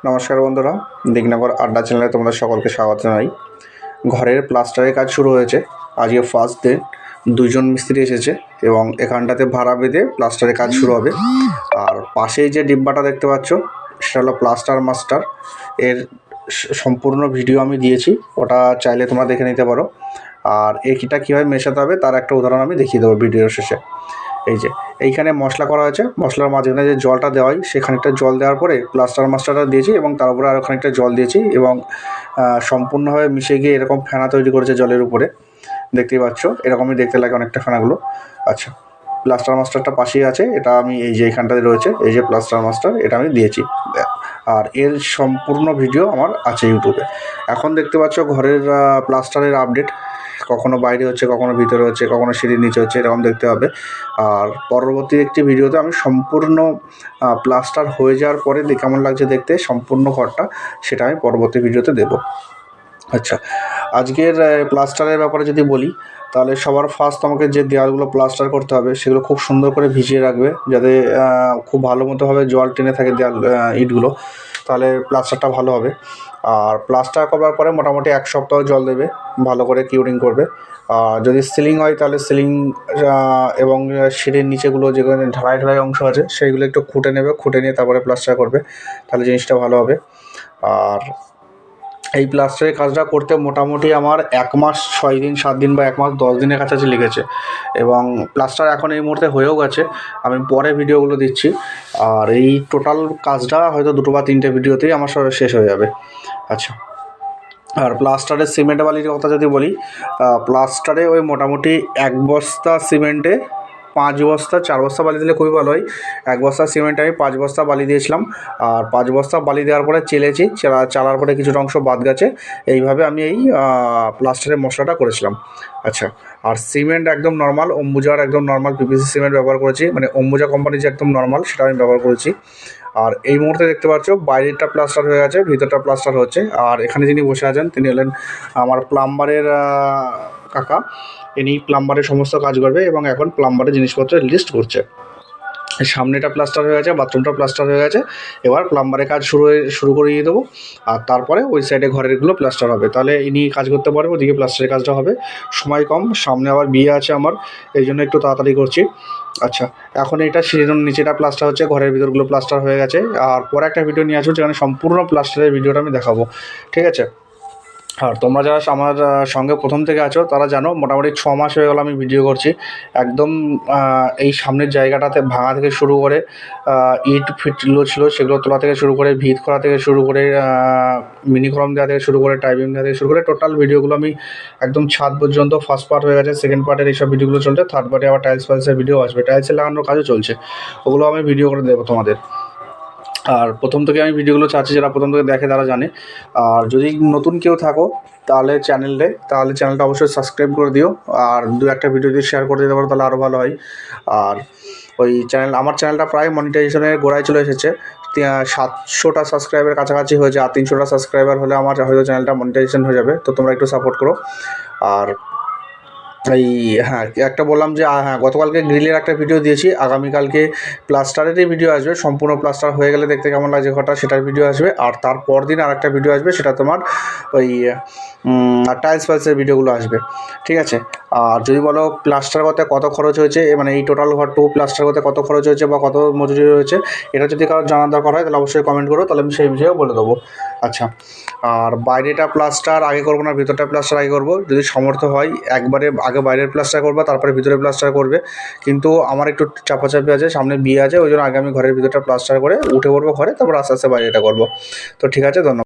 নমস্কার বন্ধুরা, দিকনগর আড্ডা চ্যানেলে তোমাদের সকলকে স্বাগত জানাই। ঘরের প্লাস্টারের কাজ শুরু হয়েছে। আজকে ফার্স্ট ডে, দুজন মিস্ত্রি এসেছে এবং এখানটাতে ভাড়া বেঁধে প্লাস্টারের কাজ শুরু হবে। আর পাশেই যে ডিব্বাটা দেখতে পাচ্ছ সেটা হলো প্লাস্টার মাস্টার। এর সম্পূর্ণ ভিডিও আমি দিয়েছি, ওটা চাইলে তোমরা দেখে নিতে পারো। আর এটা কীভাবে মেশাতে হবে তার একটা উদাহরণ আমি দেখিয়ে দেবো ভিডিওর শেষে। এই যে এইখানে মশলা করা হয়েছে, মশলার মাঝখানে যে জলটা দেওয়া হয় সে খানিকটা জল দেওয়ার পরে প্লাস্টার মাস্টারটা দিয়েছি এবং তার উপরে আরও খানিকটা জল দিয়েছি এবং সম্পূর্ণভাবে মিশে গিয়ে এরকম ফেনা তৈরি করেছে জলের উপরে। দেখতেই পাচ্ছ, এরকমই দেখতে লাগে অনেকটা ফেনাগুলো। আচ্ছা, প্লাস্টার মাস্টারটা পাশেই আছে, এটা আমি এই যে এইখানটাতে রয়েছে, এই যে প্লাস্টার মাস্টার, এটা আমি দিয়েছি। আর এর সম্পূর্ণ ভিডিও আমার আছে ইউটিউবে। এখন দেখতে পাচ্ছ ঘরের প্লাস্টারের আপডেট, কখনো বাইরে হচ্ছে, কখনো ভিতরে হচ্ছে, কখনো সিঁড়ির নিচে হচ্ছে, এরকম দেখতে হবে। আর পরবর্তী একটি ভিডিওতে আমি সম্পূর্ণ প্লাস্টার হয়ে যাওয়ার পরে কেমন লাগছে দেখতে সম্পূর্ণ ঘরটা, সেটা আমি পরবর্তী ভিডিওতে দেব। আচ্ছা, আজকের প্লাস্টারের ব্যাপারে যদি বলি, তাহলে সবার ফার্স্ট আমাকে যে দেওয়ালগুলো প্লাস্টার করতে হবে সেগুলো খুব সুন্দর করে ভিজিয়ে রাখবে, যাতে খুব ভালো মতোভাবে জল টেনে থাকে দেওয়াল ইটগুলো, তাহলে প্লাস্টারটা ভালো হবে। আর প্লাস্টার করার পরে মোটামুটি 1 সপ্তাহ জল দেবে, ভালো করে কিউরিং করবে। আর যদি সিলিং হয় তাহলে সিলিং এবং সিঁড়ির নিচেগুলো যেগুলো ঢালাই ঢালাই অংশ আছে সেইগুলো একটু খুঁটে নেবে, খুঁটে নিয়ে তারপরে প্লাস্টার করবে, তাহলে জিনিসটা ভালো হবে। আর এই প্লাস্টারের কাজটা করতে মোটামুটি আমার 1 মাস 6 দিন 7 দিন বা 1 মাস 10 দিনের কাছাকাছি লেগেছে এবং প্লাস্টার এখন এই মুহূর্তে হয়েও গেছে, আমি পরে ভিডিওগুলো দিচ্ছি। আর এই টোটাল কাজটা হয়তো 2 বা 3টে ভিডিওতেই আমার সব শেষ হয়ে যাবে। আচ্ছা, আর প্লাস্টারের সিমেন্ট বালির কথা যদি বলি, প্লাস্টারে ওই মোটামুটি 1 বস্তা সিমেন্টে 5 বস্তা 4 বস্তা বালি দিলে খুবই ভালো হয়। 1 বস্তা সিমেন্টে আমি 5 বস্তা বালি দিয়েছিলাম। আর 5 বস্তা বালি দেওয়ার পরে চেলেছি, চালার পরে কিছুটা অংশ বাদ গেছে। এইভাবে আমি এই প্লাস্টারের মশলাটা করেছিলাম। আচ্ছা, আর সিমেন্ট একদম নর্মাল অম্বুজার, একদম নর্মাল পিপিসি সিমেন্ট ব্যবহার করেছি, মানে অম্বুজা কোম্পানির যে একদম নর্মাল, সেটা আমি ব্যবহার করেছি। আর এই মুহূর্তে দেখতে পাচ্ছ বাইরেরটা প্লাস্টার হয়ে গেছে, ভিতরটা প্লাস্টার হচ্ছে। আর এখানে যিনি বসে আছেন তিনি হলেন আমার প্লাম্বারের কাকা। ইনি প্লাম্বারের সমস্ত কাজ করবে এবং এখন প্লাম্বারের জিনিসপত্রের লিস্ট করছে। সামনেটা প্লাস্টার হয়ে গেছে, বাথরুমটা প্লাস্টার হয়ে গেছে, এবার প্লাম্বারের কাজ শুরু করিয়ে দেবো। আর তারপরে ওই সাইডে ঘরেরগুলো প্লাস্টার হবে, তাহলে ইনি কাজ করতে পারবে, ওদিকে প্লাস্টারের কাজটা হবে। সময় কম, সামনে আবার বিয়ে আছে আমার, এই জন্য একটু তাড়াতাড়ি করছি। আচ্ছা, এখন এটা সিঁড়ির নিচেটা প্লাস্টার হচ্ছে, ঘরের ভিতরগুলো প্লাস্টার হয়ে গেছে। আর পরে একটা ভিডিও নিয়ে আসবো যেখানে সম্পূর্ণ প্লাস্টারের ভিডিওটা আমি দেখাবো, ঠিক আছে? আর তোমরা যারা আমার সঙ্গে প্রথম থেকে আছো তারা জানো মোটামুটি 6 মাস হয়ে গেল আমি ভিডিও করছি। একদম এই সামনের জায়গাটাতে ভাঙা থেকে শুরু করে ইট ফিটগুলো ছিল সেগুলো তোলা থেকে শুরু করে ভিত করা থেকে শুরু করে মিনি কলম দেওয়া থেকে শুরু করে টাইপিং দেওয়া থেকে শুরু করে টোটাল ভিডিওগুলো আমি একদম ছাদ পর্যন্ত, ফার্স্ট পার্ট হয়ে গেছে, সেকেন্ড পার্টের এইসব ভিডিওগুলো চলছে, থার্ড পার্টে আবার টাইলস ফাইলসের ভিডিও আসবে, টাইলসের লাগানোর কাজও চলছে, ওগুলো আমি ভিডিও করে দেবো তোমাদের। আর প্রথম থেকে আমি ভিডিওগুলো চাচ্ছি যারা প্রথম থেকে দেখে তারা জানে। আর যদি নতুন কেউ থাকো তাহলে চ্যানেলটা অবশ্যই সাবস্ক্রাইব করে দিও। আর 2-1টা ভিডিও যদি শেয়ার করে দিতে পারো তাহলে আরও ভালো হয়। আর ওই আমার চ্যানেলটা প্রায় মনিটাইজেশনের গোড়ায় চলে এসেছে, 700টা সাবস্ক্রাইবার কাছাকাছি হয়েছে। আর 300টা সাবস্ক্রাইবার হলে আমার হয়তো চ্যানেলটা মনিটাইজেশন হয়ে যাবে, তো তোমরা একটু সাপোর্ট করো। আর হ্যাঁ, একটা বললাম যে হ্যাঁ, গতকালকে গ্রিলের একটা ভিডিও দিয়েছি, আগামীকালকে প্লাস্টারেরই ভিডিও আসবে, সম্পূর্ণ প্লাস্টার হয়ে গেলে দেখতে কেমন লাগছে ঘরটা সেটার ভিডিও আসবে। আর তারপর দিন আরেকটা ভিডিও আসবে, সেটা তোমার ওই টাইলস ফাইলসের ভিডিওগুলো আসবে, ঠিক আছে? আর যদি বলো প্লাস্টার করতে কত খরচ হয়েছে, মানে এই টোটাল ঘরটুকু প্লাস্টার করতে কত খরচ হয়েছে বা কত মজুরি হয়েছে, এটা যদি কারোর জানার দরকার হয় তাহলে অবশ্যই কমেন্ট করো, তাহলে আমি সেই বিষয়েও বলে দেবো। আচ্ছা, আর বাইরেটা প্লাস্টার আগে করবো না ভিতরটা প্লাস্টার আগে করবো, যদি সামর্থ্য হয় একবারে আগে বাইরের প্লাস্টার করবো তারপরে ভিতরে প্লাস্টার করবে, কিন্তু আমার একটু চাপাচাপি আছে, সামনে বিয়ে আছে, ওই জন্য আগে আমি ঘরের ভিতরটা প্লাস্টার করে উঠে পড়বো ঘরে, তারপর আস্তে আস্তে বাইরেটা করবো। তো ঠিক আছে, ধন্যবাদ।